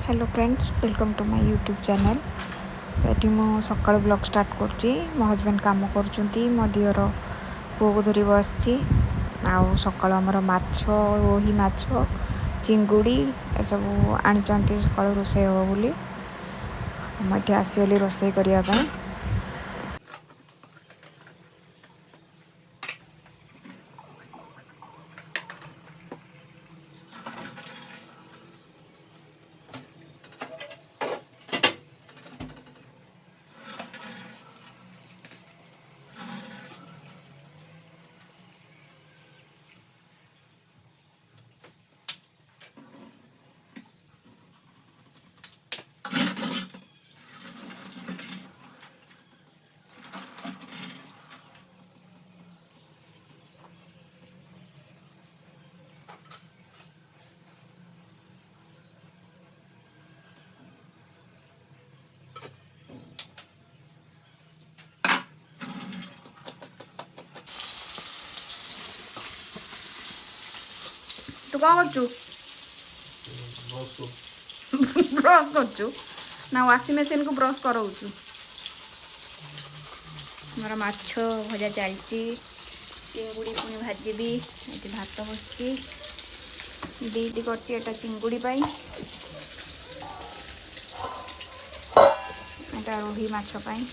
Hello friends, welcome to my YouTube channel. ये मु सकाल ब्लॉग स्टार्ट कर मो हजबैंड काम कर मो दियर पुओ को धरी बस सकाल आमर माछ रोही माछ चिंगुड़ी सब आनी सकाल रोषे हे बोली मुझे आसगली रोषे करने। तू कौन कर ब्रश कर ना वाशिंग मशीन को ब्रश कराऊ मोर माछ भजा चलती चिंगुड़ी पुणी भाजबी ये भात बसची दीटी कर चिंगुड़ी एटा रोही माछ पाई।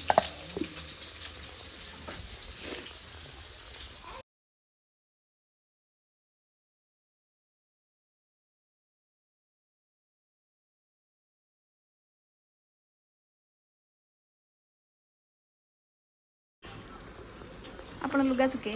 आपण लुगा सुखे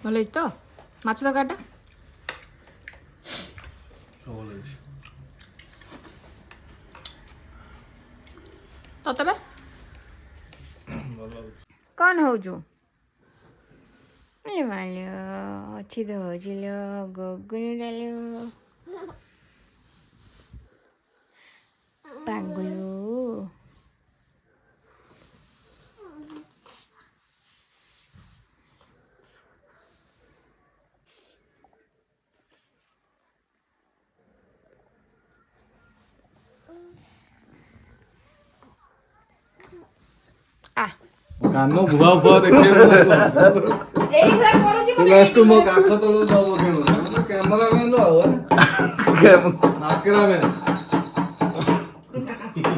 भल तो माछ तरकाटा तो तबे कौन हो जो अच्छी तो हो गगुन डालो पागलू आ କାନ ଭୁଆ ଭୁଆ ଦେଖେଇବ ଏଇଗୁଡା କରୁଛି ସେ ଲାଷ୍ଟ ମୋ କାଠ ତଳକୁ ସବୁ ପକେଇବ କ୍ୟାମେରାମ୍ୟାନ ଆଉ ମାକେରାମ୍ୟାନ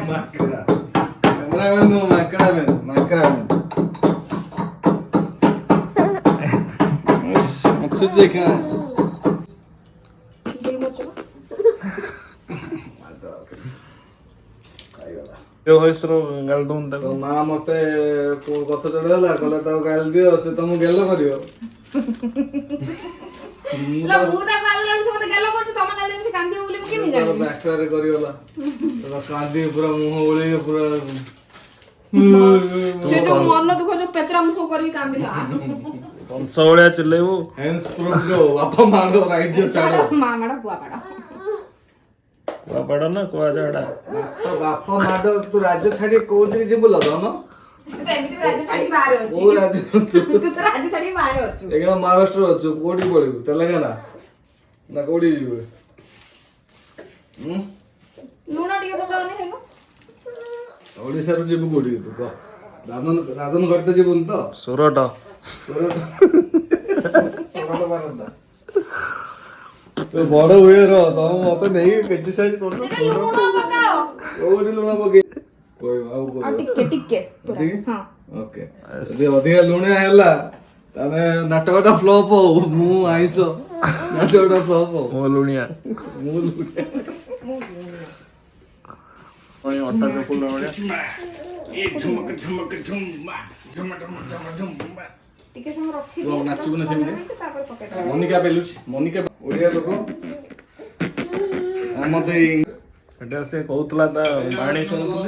ମାକେରା କ୍ୟାମେରାମ୍ୟାନ ନୁହଁ ମାକେରାମ୍ୟାନ ମାକେରାମ୍ୟାନ ଅଛି ଯେ କାଁ ମା ମତେ ଗଛ ଚଢେଇଲା କହିଲା ତାକୁ ଗାଳି ଦିଅ ସେ ତମକୁ ଗେଲ କରିବ କାନ୍ଦି ପୁରା ମୁହଁ ଓଳେଇ ପୁରା ମନ ଦୁଃଖ ଯୋଉ ପେଚରା ମୁହଁ କରିକି କାନ୍ଦିଲା କଂସ ଭଳିଆ ଚିଲେଇବୁ ବାପା ମାଙ୍କ ରାଜ୍ୟ ଛାଡ ମା ମାଡ କୁଆ ମାଡ କୁଆପାଡ ନା କୁଆଝାଡା ବାପା ମାଡ ତୁ ରାଜ୍ୟ ଛାଡି କୋଉଠିକି ଯିବୁ ଲଗନ କୋଉ ରାଜ୍ୟ ଏଇନା ମହାରାଷ୍ଟ୍ର ଅଛୁ କୋଉଠି ପଳେଇବୁ ତେଲେଙ୍ଗାନା ନା କୋଉଠି ଯିବୁ ଲୁଣ ଟିକେ ପକାଉନି ହେଲ ଓଡିଶାରୁ ଯିବୁ କୋଉଠିକି ତୁ କହ ଦାଦନ ଘରତେ ଯିବୁନି ତ ସୁରଟ ତୁ ବଡ ହୁଏ ର ତମ ମତେ ନେଇକି କ୍ରିଟିସାଇଜ କରୁଛ କୋଉଠି ଲୁଣ ପକେଇ ଆଉ ଟିକେ ଟିକେ ହଁ ଓକେ ଯଦି ଅଧିକା ଲୁଣିଆ ହେଲା ତାହେଲେ ନାଟକଟା ଫ୍ଲପ୍ ହଉ ମୁଁ ଆଇଁଷ ନାଟକଟା ଫ୍ଲପ୍ ହଉ ମୋ ଲୁଣିଆ ମୁଁ ଲୁଣିଆ ଅଟା ଚକୁଲ ଭଳିଆ ଟିକେ ସମୟ ରଖି ତୁ ନାଚିବୁ ନା ସେମିତି ମନିକା ବେଲୁଛି ମନିକା ଓଡ଼ିଆ ଲୋକ ଆମ ଦେଇ ସେଟା ସେ କହୁଥିଲା ତା ବାଣୀ ଶୁଣୁଥିଲି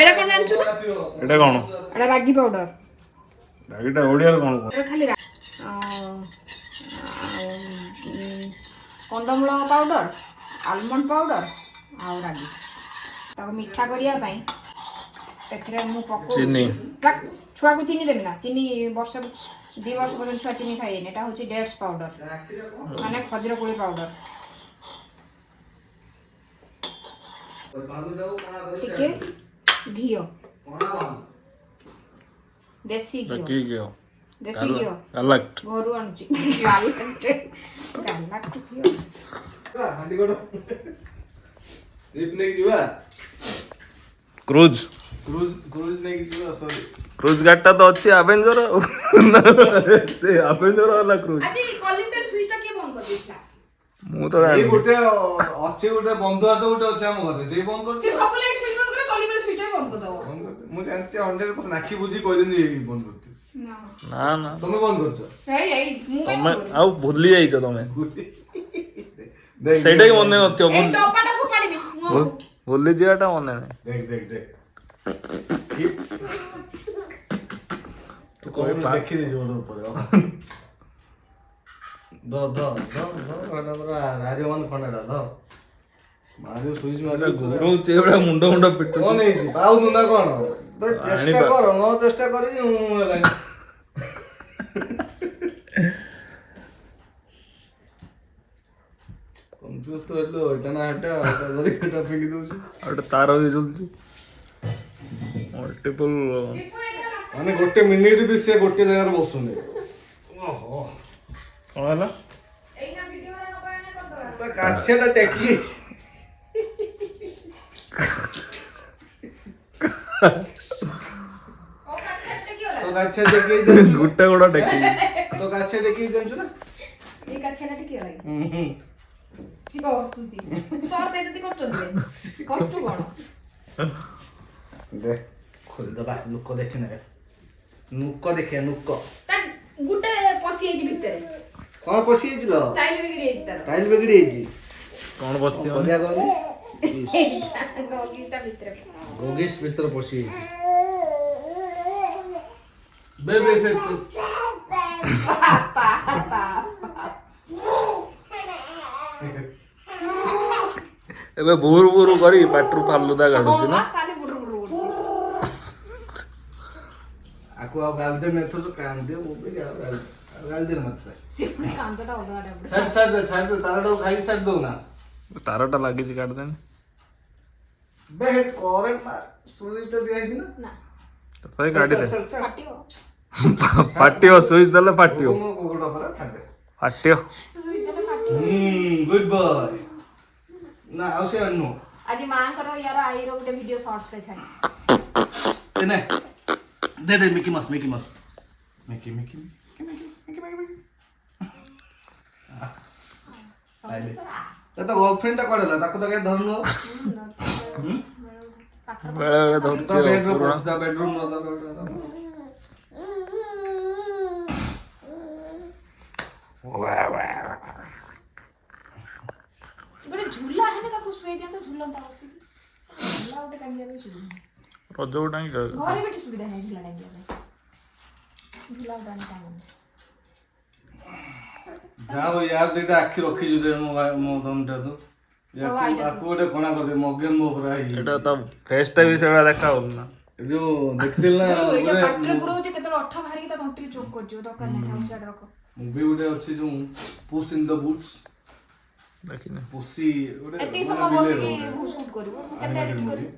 ଏଟା କଣ ଜାଣିଛୁ ନା ଏଟା କଣ ଏଟା ରାଗି ପାଉଡର ରାଗିଟା ଓଡ଼ିଆରେ କଣ କହ ଖାଲି କନ୍ଦମୂଳ ପାଉଡର ଆଲମଣ୍ଡ ପାଉଡର ଆଉ ରାଗି ତାକୁ ମିଠା କରିବା ପାଇଁ ସେଥିରେ ମୁଁ ପକଉଛି ଚିନି ଛୁଆକୁ ଚିନି ଦେବି ନା ଚିନି ବର୍ଷ 2 ବର୍ଷ ପର୍ଯ୍ୟନ୍ତ ଛୁଆ ଚିନି ଖାଇନି ଏଟା ହଉଛି ଡେଟ୍ସ ପାଉଡର ମାନେ ଖଜୁର କୋଳି ପାଉଡର ଟିକେ ଘିଅ ଦେଶୀ ଘିଅ କି ଘିଅ ଦେଶୀ ଘିଅ ଗାଲାକ୍ଟ ଘରୁ ଆଣୁଛି ଗାଲାକ୍ଟ ଘିଅ ହାଣ୍ଡି ଗୋଡ଼ ଟ୍ରିପ୍ ନେଇକି ଯିବା କ୍ରୁଜ୍ କ୍ରୁଜ୍ ନେଇକି ଯିବା ସରି କ୍ରୁଜ୍ ଗାଡ଼ିଟା ତ ଅଛି ଆଭେଞ୍ଜର ସେ ଆଭେଞ୍ଜର ହେଲା କ୍ରୁଜ୍ ଆଜି କଲିଂ ବେଲ୍ ସୁଇଚଟା କିଏ ବନ୍ଦ କରିଦେଇଥିଲା ମୁଁ ତ ଏଇ ଜାଣିନି ଗୋଟେ ଅଛି ଗୋଟେ ବନ୍ଧୁ ହାତ ଗୋଟେ ଅଛି ଆମ ଘରେ ସେଇ ବନ୍ଦ କରୁଛି ସେ ସବୁ ଲାଇଟ୍ ସୁଇଚ୍ ବନ୍ଦ করে କଲିଂ ବେଲ୍ ସୁଇଚଟା ବନ୍ଦ କରିଦବ ମୁଁ ଜାଣିଛି 100% ଆଖି ବୁଝି କହିଦେନି ଏଇ ବନ୍ଦ କରୁଛି ନା ନା ତମେ ବନ୍ଦ କରୁଛ ଏଇ ମୁଁ ତମେ ଆଉ ଭୁଲି ଯାଇଛ ତମେ ଦେଖ ସେଇଟା ହିଁ ମନେ ନଥିବ ଏଇ ଡବାଟା ଫୋପାଡ଼ିବି ଭୁଲି ଯିବାଟା ମନେ ନାହିଁ ଦେଖ ତୁ କଣ ଦେଖି ଦେଇଛୁ ମୋ ଉପରେ ରାଜମାନ ଖଣ୍ଡାଟା ମାରିବ ସୁଇଚ୍ ମାରିବ ଘୁରଉଛି ଏଭଳିଆ ମୁଣ୍ଡ ପିଟୁ କଣ ହେଇଛି ପାଉନୁ ନା କଣ ଚେଷ୍ଟା କର ନ ଚେଷ୍ଟା କରିକି ମୁଁ ହେଲାଣି କନଫ୍ୟୁଜ ତ ହେଲୁ ଏଇଟା ନା ହେଟା ଧରି ଏଟା ଫିଙ୍ଗି ଦଉଛି ଗୋଟେ ତାର ବି ଝୁଲୁଛି ମଲ୍ଟିପଲ ମାନେ ଗୋଟେ ମିନିଟ ବି ସେ ଗୋଟେ ଜାଗାରେ ବସୁନି ଓହୋ କଣ ହେଲା ଏଇନା ଭିଡିଓଟା ନବା ଏନେ କରିଦବା ତା କାଛଟା ଟେକି तो काछे देखी जानछु गुट्टा गोड़ा टेकी तो काछे देखी जानछु ना ए काछेना टिके लागे सी को सुजी तोर पे जति करछन कष्ट कोन देख खोल दबा नुक्को देखे ना नुक्को देखे नुक्को ता गुटे पसी आइजी भितरे कोन पसी आइजिलो स्टाइल बिगड़ी आइजी तार टाइल बिगड़ी आइजी कौन बच्ची कोदिया कोन गोगिस्टा भितरे गोगिस भीतर पसी आइजी बे से पापा एबे बुर बुर करी पाटरू फालुदा गाडुची ना खाली बुडुर बुडुर आको आ गाल दे मैं तो कान दे वो भी गाल दे मत सिपड़ी कांदटा ओदाडा छाड़ दे तारडो खाली छाड़ दो ना तारटा लागी काट देन ବେଡ କରେଣ୍ଟ ମାର ସୁଇଚ ଟା ଦିଆ ହେଇଛି ନା ନା ତଥାପି କାଢିଦେ କାଟିବ ଫାଟିବ ସୁଇଚ୍ ଦେଲେ ଫାଟିବ ମୋ କୁକୁରଟା ପରା ଛାଡି ଦେ ଫାଟିବ ସୁଇଚ୍ ଦେଲେ କାଟିବ ଗୁଡ୍ ବୟ ନା ଆଉ ସେ ନୁହଁ ଆଜି ମାଙ୍କର ୟାର ଆଈର ଗୋଟେ ଭିଡିଓ ସର୍ଟସ୍ ରେ ଛାଡିଛି ଏ ନେ ଦେ ଦେ ମିକି ମାଉସ ମିକି ଏ ତ ଗର୍ଲଫ୍ରେଣ୍ଡ ଟା କରେଲା ତାକୁ ତ କାଇଁ ଧରୁନ ବେଳେ ବେଳେ ତା ଧରୁଛି ବେଡରୁମ ପୁରୁଣା ତା ବେଡରୁମ ନ ତା ବେଡରୁମ ଗୋଟେ ଝୁଲା ହେଲେ ତାକୁ ଶୁଏଇ ଦିଅନ୍ତ ଝୁଲନ୍ତା ବସିକି ଝୁଲା ଗୋଟେ ଟାଙ୍ଗିବା ପାଇଁ ସୁବିଧା ରଜ ଟାଙ୍ଗି ଘରେ ବେଠି ସୁବିଧା ନାହିଁ ଝୁଲା ଟାଙ୍ଗିବା ପାଇଁ ଝୁଲା ଗୋଟେ ଆଣି ଟାଙ୍ଗନ୍ତି ଯାହା ହଉ ୟାର ଦିଟା ଆଖି ରଖିଛୁ ଯେ ମୋ ଦମଟା ତୁ ଆକୁ ଗୋଟେ କଣା କରିଦେ ମଗେନ ମୋ ପୁରା ଏଟା ତା ଫେସ୍ ଟା ବି ସେଗୁଡା ଦେଖା ହଉନି ନା ଏ ଯୋଉ ଦେଖିଥିଲି ନା ଏଇଟା ଗୋଟେ ପାଟିରେ ପୁରଉଛି କେତେବେଳେ ଅଠା ବାହାରିକି ତା ତଣ୍ଟିରେ ଚୋକ୍ କରିଯିବ ଦରକାର ନାହିଁ ଥାଉ ସିଆଡେ ରଖ ମୁଭି ଗୋଟେ ଅଛି ଯୋଉ ପୁସ୍ ଇନ୍ ଦ ବୁଟ୍ସ ଦେଖିନି ପୁସି ଗୋଟେ ଏତିକି ସମୟ ବସିକି ସୁଟ୍ କରିବ କେତେ ଏଡିଟ୍ କରିବ